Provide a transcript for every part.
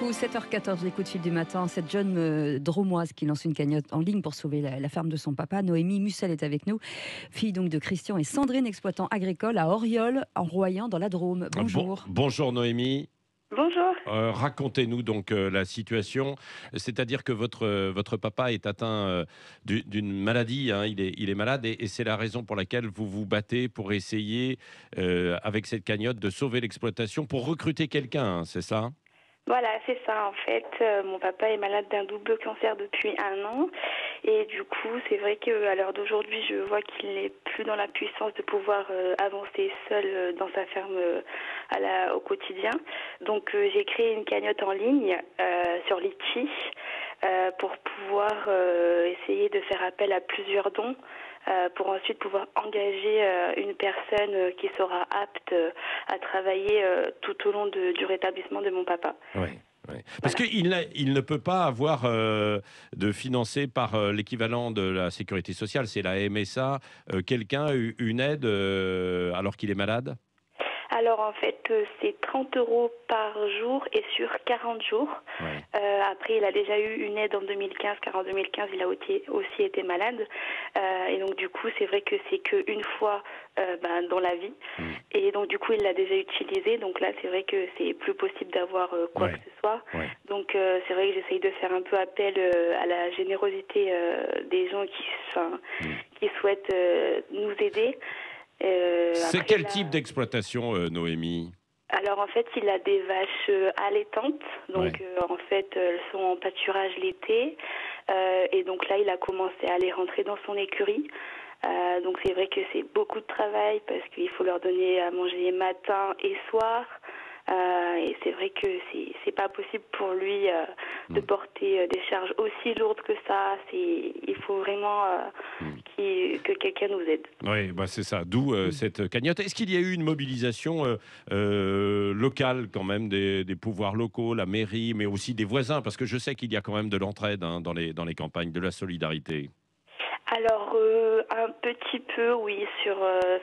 beaucoup. 7h14, les coups de fil du matin. Cette jeune dromoise qui lance une cagnotte en ligne pour sauver la ferme de son papa. Noémie Mussel est avec nous, fille donc de Christian et Sandrine, exploitant agricole à Orioles, en Royan, dans la Drôme. Bonjour. Bonjour Noémie. Bonjour. Racontez-nous donc la situation. C'est-à-dire que votre papa est atteint d'une maladie, hein, il est malade et c'est la raison pour laquelle vous vous battez pour essayer, avec cette cagnotte, de sauver l'exploitation, pour recruter quelqu'un, hein, c'est ça ? Voilà, c'est ça en fait. Mon papa est malade d'un double cancer depuis 1 an. Et du coup, c'est vrai qu'à l'heure d'aujourd'hui, je vois qu'il n'est plus dans la puissance de pouvoir avancer seul dans sa ferme au quotidien. Donc, j'ai créé une cagnotte en ligne sur Litchi pour pouvoir essayer de faire appel à plusieurs dons. Pour ensuite pouvoir engager une personne qui sera apte à travailler tout au long du rétablissement de mon papa. Oui. Oui. Parce qu'il ne peut pas avoir de financé par l'équivalent de la sécurité sociale, c'est la MSA, quelqu'un, une aide alors qu'il est malade ? Alors en fait, c'est 30 € par jour et sur 40 jours. Ouais. Après, il a déjà eu une aide en 2015, car en 2015, il a aussi été malade. Et donc du coup, c'est vrai que c'est qu'une fois dans la vie. Et donc du coup, il l'a déjà utilisé. Donc là, c'est vrai que c'est plus possible d'avoir quoi que ce soit. Ouais. Donc c'est vrai que j'essaye de faire un peu appel à la générosité des gens qui souhaitent nous aider. C'est quel type d'exploitation, Noémie ? Alors en fait, il a des vaches allaitantes, donc en fait, elles sont en pâturage l'été, et donc là, il a commencé à les rentrer dans son écurie. Donc c'est vrai que c'est beaucoup de travail parce qu'il faut leur donner à manger matin et soir. Et c'est vrai que c'est pas possible pour lui de porter des charges aussi lourdes que ça. Il faut vraiment que quelqu'un nous aide. Oui, c'est ça. D'où cette cagnotte. Est-ce qu'il y a eu une mobilisation locale quand même des pouvoirs locaux, la mairie, mais aussi des voisins ? Parce que je sais qu'il y a quand même de l'entraide dans les campagnes, de la solidarité. Alors, un petit peu, oui.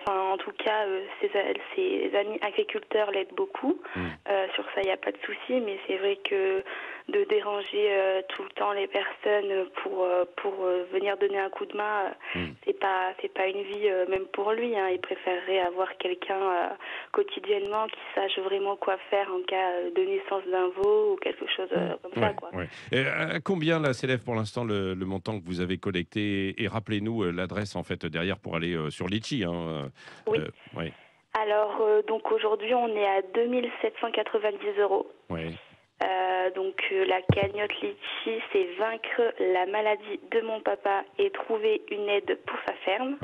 En tout cas, ses amis agriculteurs l'aident beaucoup. Sur ça, il n'y a pas de souci. Mais c'est vrai que de déranger tout le temps les personnes pour venir donner un coup de main, c'est pas une vie, même pour lui. Hein. Il préférerait avoir quelqu'un quotidiennement qui sache vraiment quoi faire en cas de naissance d'un veau ou quelque chose comme ça. Quoi. Ouais. À combien là s'élève pour l'instant le montant que vous avez collecté ? Et rappelez-nous l'adresse en fait derrière pour aller sur Litchi. Hein. Oui. Alors donc aujourd'hui on est à 2 790 €. Oui. Donc la cagnotte Litchi, c'est vaincre la maladie de mon papa et trouver une aide pour sa ferme.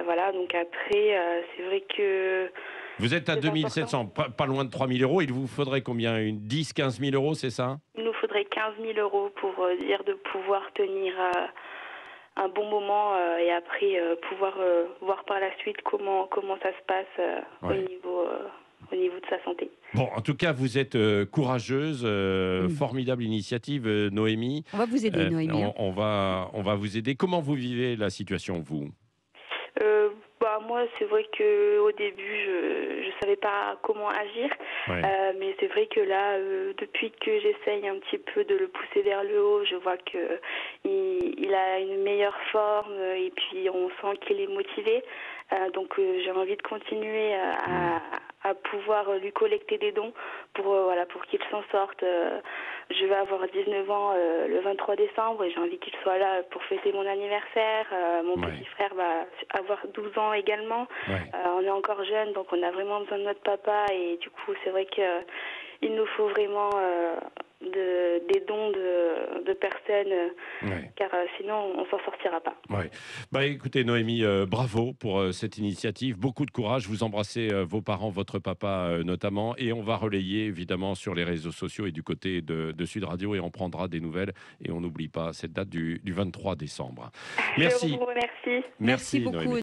Voilà, donc après c'est vrai que... Vous êtes à 2700, pas loin de 3 000 €. Il vous faudrait combien ? 10-15 000 €, c'est ça ? Il nous faudrait 15 000 € pour dire de pouvoir tenir un bon moment et après pouvoir voir par la suite comment ça se passe au niveau de sa santé. Bon, en tout cas, vous êtes courageuse, formidable initiative, Noémie. On va vous aider, Noémie. On va vous aider. Comment vous vivez la situation, vous ? Moi, c'est vrai qu'au début, je savais pas comment agir. Mais c'est vrai que là, depuis que j'essaye un petit peu de le pousser vers le haut, je vois qu'il a une meilleure forme et puis on sent qu'il est motivé. Donc j'ai envie de continuer à pouvoir lui collecter des dons pour qu'il s'en sorte. Je vais avoir 19 ans le 23 décembre et j'ai envie qu'il soit là pour fêter mon anniversaire. Mon petit frère va avoir 12 ans également. On est encore jeunes, donc on a vraiment besoin de notre papa et du coup c'est vrai qu'il nous faut vraiment des dons de personnes, car sinon on s'en sortira pas. Écoutez Noémie, bravo pour cette initiative, beaucoup de courage, vous embrassez vos parents, votre papa notamment, et on va relayer évidemment sur les réseaux sociaux et du côté de Sud Radio et on prendra des nouvelles et on n'oublie pas cette date du 23 décembre. Merci. Je vous remercie. Merci beaucoup. Noémie.